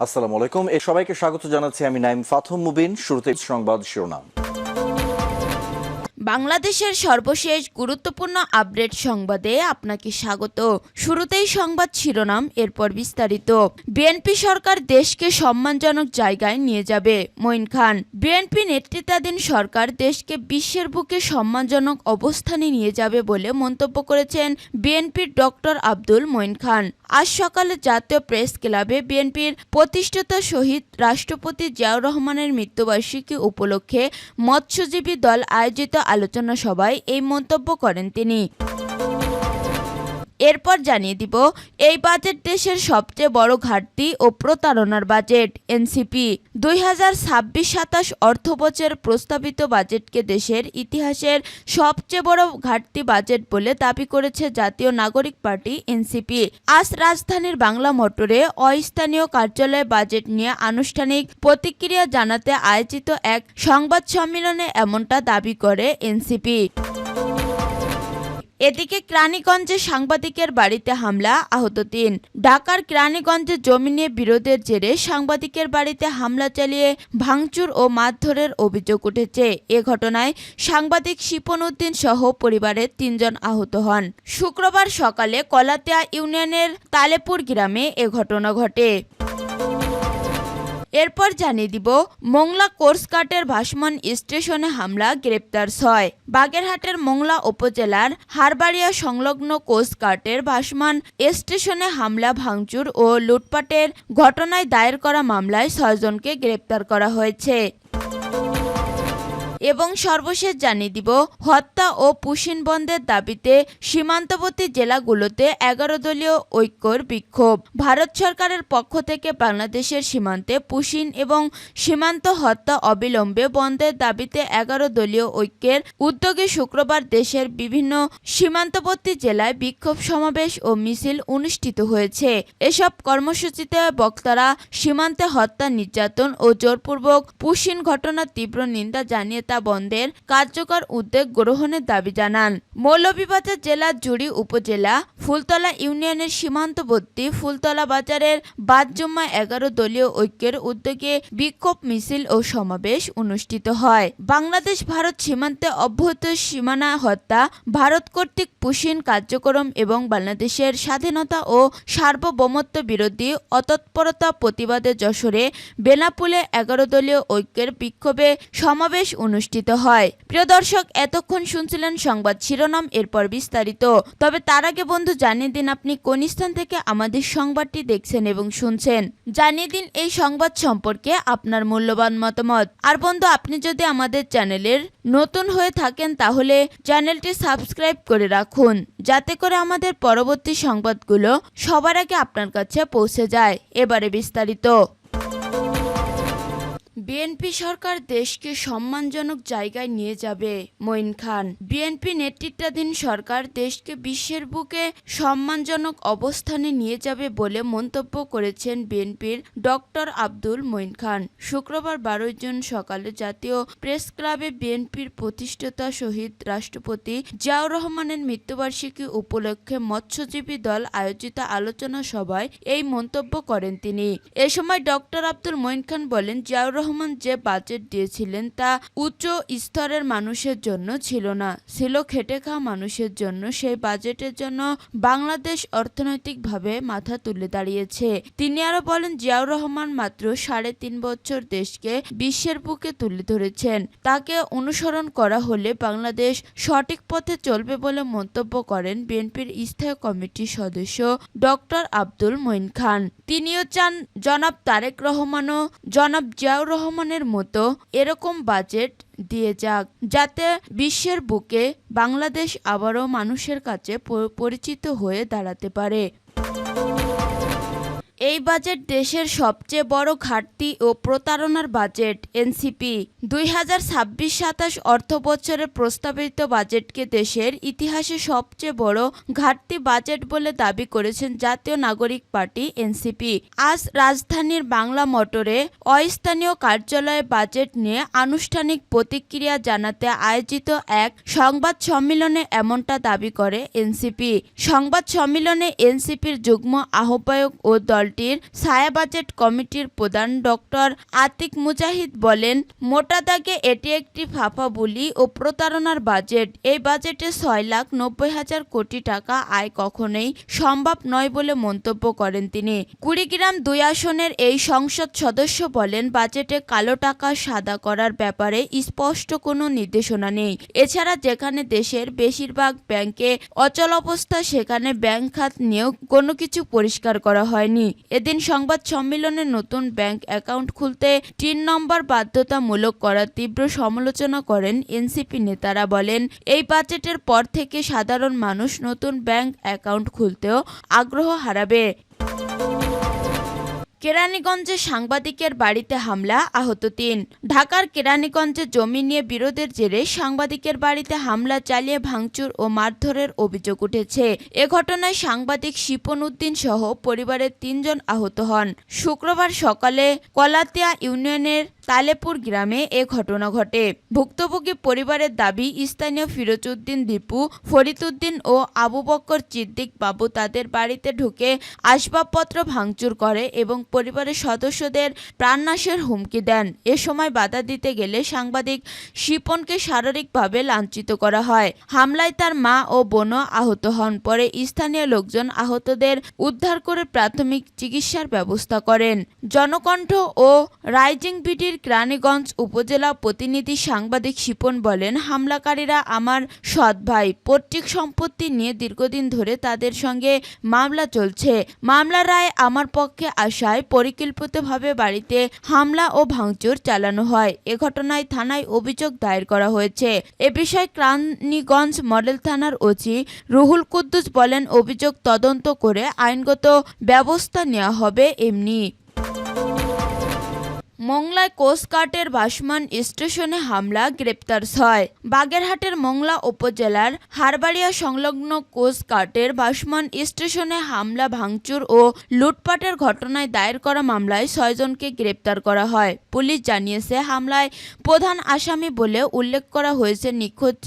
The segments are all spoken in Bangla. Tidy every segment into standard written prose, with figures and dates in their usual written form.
আসসালামু আলাইকুম। সবাইকে স্বাগত জানাচ্ছি আমি নাইম ফাথম মুবিন। শুরুতে সংবাদ শিরোনাম। বাংলাদেশের সর্বশেষ গুরুত্বপূর্ণ আপডেট সংবাদে আপনাকে স্বাগত। শুরুতেই সংবাদ শিরোনাম, এরপর বিস্তারিত। বিএনপি সরকার দেশকে সম্মানজনক জায়গায় নিয়ে যাবে, মঈন খান। বিএনপি নেতৃত্বাধীন সরকার দেশকে বিশ্বের বুকে সম্মানজনক অবস্থানে নিয়ে যাবে বলে মন্তব্য করেছেন বিএনপির ডক্টর আব্দুল মঈন খান। আজ সকালে জাতীয় প্রেস ক্লাবে বিএনপির প্রতিষ্ঠাতা শহীদ রাষ্ট্রপতি জিয়াউর রহমানের মৃত্যুবার্ষিকী উপলক্ষে মৎস্যজীবী দল আয়োজিত আলোচনা সভায় এই মন্তব্য করেন তিনি। এরপর জানিয়ে দিব, এই বাজেট দেশের সবচেয়ে বড় ঘাটতি ও প্রতারণার বাজেট। এনসিপি 2026-27 অর্থবছর প্রস্তাবিত বাজেটকে দেশের ইতিহাসের সবচেয়ে বড় ঘাটতি বাজেট বলে দাবি করেছে জাতীয় নাগরিক পার্টি এনসিপি। আজ রাজধানীর বাংলা মোটরে অস্থানীয় কার্যালয়ে বাজেট নিয়ে আনুষ্ঠানিক প্রতিক্রিয়া জানাতে আয়োজিত এক সংবাদ সম্মেলনে এমনটা দাবি করে এনসিপি। এদিকে কেরানীগঞ্জে সাংবাদিকের বাড়িতে হামলা, আহত 3। ঢাকার কেরানীগঞ্জে জমি নিয়ে বিরোধের জেরে সাংবাদিকের বাড়িতে হামলা চালিয়ে ভাঙচুর ও মারধরের অভিযোগ উঠেছে। এ ঘটনায় সাংবাদিক শিপন উদ্দিন সহ পরিবারের 3 জন আহত হন। শুক্রবার সকালে কলাতিয়া ইউনিয়নের তালেপুর গ্রামে এ ঘটনা ঘটে। এরপর জানিয়ে দিব, মোংলা কোস্টগার্ডের ভাসমান স্টেশনে হামলা, গ্রেপ্তার 6। বাগেরহাটের মোংলা উপজেলার হারবাড়িয়া সংলগ্ন কোস্টগার্ডের ভাসমান স্টেশনে হামলা, ভাঙচুর ও লুটপাটের ঘটনায় দায়ের করা মামলায় 6 জনকে গ্রেপ্তার করা হয়েছে। এবং সর্বশেষ জানিয়ে দিব, হত্যা ও পুশিন বন্ধের দাবিতে সীমান্তবর্তী জেলাগুলোতে 11 দলীয় ঐক্যর বিক্ষোভ। ভারত সরকারের পক্ষ থেকে বাংলাদেশের সীমান্তে পুশিন এবং সীমান্ত হত্যা অবিলম্বে বন্ধের দাবিতে 11 দলীয় ঐক্যের উদ্যোগে শুক্রবার দেশের বিভিন্ন সীমান্তবর্তী জেলায় বিক্ষোভ সমাবেশ ও মিছিল অনুষ্ঠিত হয়েছে। এসব কর্মসূচিতে বক্তারা সীমান্তে হত্যা, নির্যাতন ও জোরপূর্বক পুশিন ঘটনার তীব্র নিন্দা জানিয়ে তা বন্ধের কার্যকর উদ্যোগ গ্রহণের দাবি জানান। মৌলভীবাজার জেলার জুড়ি উপজেলা ফুলতলা ইউনিয়নের সীমান্তবর্তী ফুলতলা বাজারের বাদজুম্মা 11 দলীয় ঐক্যের উদ্যোগে বিক্ষোভ মিছিল ও সমাবেশ অনুষ্ঠিত হয়। বাংলাদেশ ভারত সীমান্তে অব্যাহত সীমানা হত্যা, ভারত কর্তৃক পুশিন কার্যক্রম এবং বাংলাদেশের স্বাধীনতা ও সার্বভৌমত্ব বিরোধী অতৎপরতা প্রতিবাদে যশোরে বেনাপুলে 11 দলীয় ঐক্যের বিক্ষোভে সমাবেশ অনুষ্ঠিত হয়। প্রিয় দর্শক, এতক্ষণ শুনছিলেন সংবাদ শিরোনাম, এরপর বিস্তারিত। তবে তার আগে বন্ধু জানিয়ে দিন আপনি কোন স্থান থেকে আমাদের সংবাদটি দেখছেন এবং শুনছেন। জানিয়ে দিন এই সংবাদ সম্পর্কে আপনার মূল্যবান মতামত। আর বন্ধু, আপনি যদি আমাদের চ্যানেলের নতুন হয়ে থাকেন তাহলে চ্যানেলটি সাবস্ক্রাইব করে রাখুন, যাতে করে আমাদের পরবর্তী সংবাদগুলো সবার আগে আপনার কাছে পৌঁছে যায়। এবারে বিস্তারিত। বিএনপি সরকার দেশকে সম্মানজনক জায়গায় নিয়ে যাবে, মঈন খান। বিএনপি নেতৃত্বাধীন সরকার দেশকে বিশ্বের বুকে সম্মানজনক অবস্থানে নিয়ে যাবে বলে মন্তব্য করেছেন বিএনপির ডক্টর আব্দুল মঈন খান। শুক্রবার 12 জুন সকালে জাতীয় প্রেস ক্লাবে বিএনপির প্রতিষ্ঠাতা শহীদ রাষ্ট্রপতি জিয়াউর রহমানের মৃত্যুবার্ষিকী উপলক্ষে মৎস্যজীবী দল আয়োজিত আলোচনা সভায় এই মন্তব্য করেন তিনি। এ সময় ডক্টর আব্দুল মঈন খান বলেন, জিয়াউর রহমান যে বাজেট দিয়েছিলেন তা উচ্চ স্তরের মানুষের জন্য ছিল না, ছিল খেটে খাওয়া মানুষের জন্য। সেই বাজেটের জন্য বাংলাদেশ অর্থনৈতিকভাবে মাথা তুলে দাঁড়িয়েছে। তিনি আরো বলেন, জিয়াউর রহমান মাত্র 3.5 বছর দেশকে বিশ্বের বুকে তুলে ধরেছেন। তাকে অনুসরণ করা হলে বাংলাদেশ সঠিক পথে চলবে বলে মন্তব্য করেন বিএনপির স্থায়ী কমিটির সদস্য ডক্টর আব্দুল মঈন খান। তিনিও চান জনাব তারেক রহমান ও জনাব জিয়াউর রহমানের মতো এরকম বাজেট দিয়ে যাক, যাতে বিশ্বের বুকে বাংলাদেশ আবারও মানুষের কাছে পরিচিত হয়ে দাঁড়াতে পারে। এই বাজেট দেশের সবচেয়ে বড় ঘাটতি ও প্রতারণার বাজেট। এনসিপি 2026-27 অর্থবছরের প্রস্তাবিত বাজেটকে দেশের ইতিহাসে সবচেয়ে বড় ঘাটতি বাজেট বলে দাবি করেছেন জাতীয় নাগরিক পার্টি এনসিপি। আজ রাজধানীর বাংলা মোটরে অস্থানীয় কার্যালয়ে বাজেট নিয়ে আনুষ্ঠানিক প্রতিক্রিয়া জানাতে আয়োজিত এক সংবাদ সম্মেলনে এমনটা দাবি করে এনসিপি। সংবাদ সম্মেলনে এনসিপির যুগ্ম আহ্বায়ক ও দল দলটির ছায়া বাজেট কমিটির প্রধান ডক্টর আতিক মুজাহিদ বলেন, মোটা দাগে এটি একটি ফাঁপা বুলি ও প্রতারণার বাজেট। এই বাজেটে 6,90,000 কোটি টাকা আয় কখনোই সম্ভব নয় বলে মন্তব্য করেন তিনি। কুড়িগ্রাম 2 আসনের এই সংসদ সদস্য বলেন, বাজেটে কালো টাকা সাদা করার ব্যাপারে স্পষ্ট কোনো নির্দেশনা নেই। এছাড়া যেখানে দেশের বেশিরভাগ ব্যাংকে অচল অবস্থা, সেখানে ব্যাংক খাত নিয়েও কোনো কিছু পরিষ্কার করা হয়নি। এদিন সংবাদ সম্মেলনে নতুন ব্যাংক অ্যাকাউন্ট খুলতে 3 নম্বর বাধ্যতামূলক করার তীব্র সমালোচনা করেন এনসিপি নেতারা। বলেন, এই বাজেটের পর থেকে সাধারণ মানুষ নতুন ব্যাংক অ্যাকাউন্ট খুলতেও আগ্রহ হারাবে। কেরানীগঞ্জে সাংবাদিকের বাড়িতে হামলা, আহত 3। ঢাকার কেরানীগঞ্জে জমি নিয়ে বিরোধের জেরে সাংবাদিকের বাড়িতে হামলা চালিয়ে ভাঙচুর ও মারধরের অভিযোগ উঠেছে। এ ঘটনায় সাংবাদিক শিপন উদ্দিন সহ পরিবারের 3 জন আহত হন। শুক্রবার সকালে কলাতিয়া ইউনিয়নের তালেপুর গ্রামে এ ঘটনা ঘটে। ভুক্তভোগী পরিবারের দাবি, স্থানীয় ফিরোজ উদ্দিন দীপু, ফরিদ উদ্দিন ও আবু বক্কর সিদ্দিক বাবু তাদের বাড়িতে ঢুকে আসবাবপত্র ভাঙচুর করে এবং পরিবারের সদস্যদের প্রাণনাশের হুমকি দেন। এ সময় বাধা দিতে গেলে সাংবাদিক শিপনকে শারীরিকভাবে লাঞ্ছিত করা হয়। হামলায় তার মা ও বোনও আহত হন। পরে স্থানীয় লোকজন আহতদের উদ্ধার করে প্রাথমিক চিকিৎসার ব্যবস্থা করেন। জনকণ্ঠ ও রাইজিং বিডির কেরানীগঞ্জ উপজেলা প্রতিনিধি সাংবাদিক শিপন বলেন, হামলাকারীরা আমার সৎ ভাই। পৈতৃক সম্পত্তি নিয়ে দীর্ঘদিন ধরে তাদের সঙ্গে মামলা চলছে। মামলার রায় আমার পক্ষে আসায় পরিকল্পিতভাবে বাড়িতে হামলা ও ভাঙচুর চালানো হয়। এ ঘটনায় থানায় অভিযোগ দায়ের করা হয়েছে। এ বিষয়ে কেরানীগঞ্জ মডেল থানার ওসি রুহুল কুদ্দুস বলেন, অভিযোগ তদন্ত করে আইনগত ব্যবস্থা নেওয়া হবে। এমনি মংলায় কোস্টগার্ডের ভাসমান স্টেশনে হামলা, গ্রেপ্তার 6। বাগেরহাটের মংলা উপজেলার হারবাড়িয়া সংলগ্ন কোস্টগার্ডের ভাসমান স্টেশনে হামলা, ভাঙচুর ও লুটপাটের ঘটনায় দায়ের করা মামলায় 6 জনকে গ্রেপ্তার করা হয়। পুলিশ জানিয়েছে, হামলায় প্রধান আসামি বলে উল্লেখ করা হয়েছে নিখোঁজ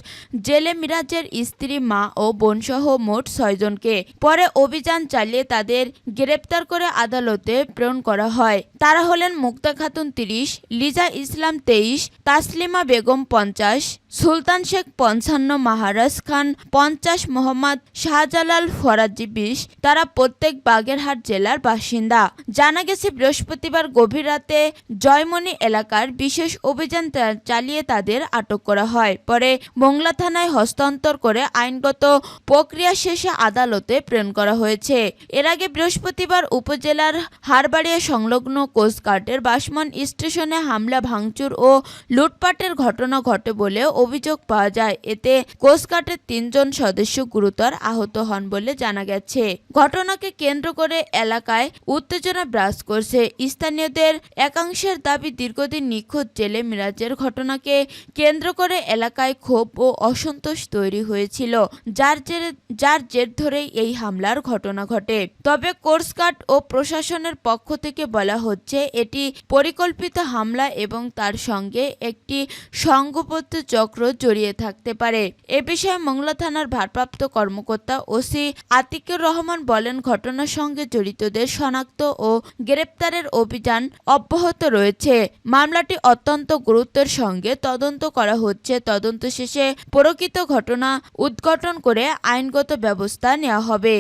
জেলে মিরাজের স্ত্রী, মা ও বোনসহ মোট 6 জনকে। পরে অভিযান চালিয়ে তাদের গ্রেপ্তার করে আদালতে প্রেরণ করা হয়। তারা হলেন মুক্তা খাতুন 30, লিজা ইসলাম 23, তাসলিমা বেগম 50, সুলতান শেখ 55, মাহারাজ খান 50, মোহাম্মদ শাহজালাল ফরাজি 20। তারা প্রত্যেক বাগেরহাট জেলার বাসিন্দা। জানা গেছে, বৃহস্পতিবার গভীর রাতে জয়মনি এলাকার বিশেষ অভিযান চালিয়ে তাদের আটক করা হয়। পরে মংলা থানায় হস্তান্তর করে আইনগত প্রক্রিয়া শেষে আদালতে প্রেরণ করা হয়েছে। এর আগে বৃহস্পতিবার উপজেলার হারবাড়িয়া সংলগ্ন কোস্টগার্ডের ভাসমান স্টেশনে হামলা, ভাঙচুর ও লুটপাটের ঘটনা ঘটে বলে অভিযোগ পাওয়া যায়। এতে কোস্টগার্ডের 3 জন সদস্য গুরুতর আহত হন বলে জানা গেছে। ঘটনাকে কেন্দ্র করে এলাকায় উত্তেজনা বিরাজ করছে। স্থানীয়দের একাংশের দাবি, দীর্ঘদিন নিখোঁজ জেলে মিরাজের ঘটনাকে কেন্দ্র করে এলাকায় ক্ষোভ ও অসন্তোষ তৈরি হয়েছিল, যার জের ধরেই এই হামলার ঘটনা ঘটে। তবে কোস্টগার্ড ও প্রশাসনের পক্ষ থেকে বলা হচ্ছে, এটি পরিকল্পিত হামলা এবং তার সঙ্গে একটি সংঘবদ্ধ চক্র জড়িয়ে থাকতে পারে। এ বিষয়ে মংলা থানার ভারপ্রাপ্ত কর্মকর্তা ওসি আতিকুর রহমান বলেন, ঘটনার সঙ্গে জড়িতদের শনাক্ত ও গ্রেপ্তারের অভিযান অব্যাহত রয়েছে। মামলাটি অত্যন্ত গুরুত্বের সঙ্গে তদন্ত করা হচ্ছে। তদন্ত শেষে প্রকৃত ঘটনা উদ্ঘাটন করে আইনগত ব্যবস্থা নেওয়া হবে।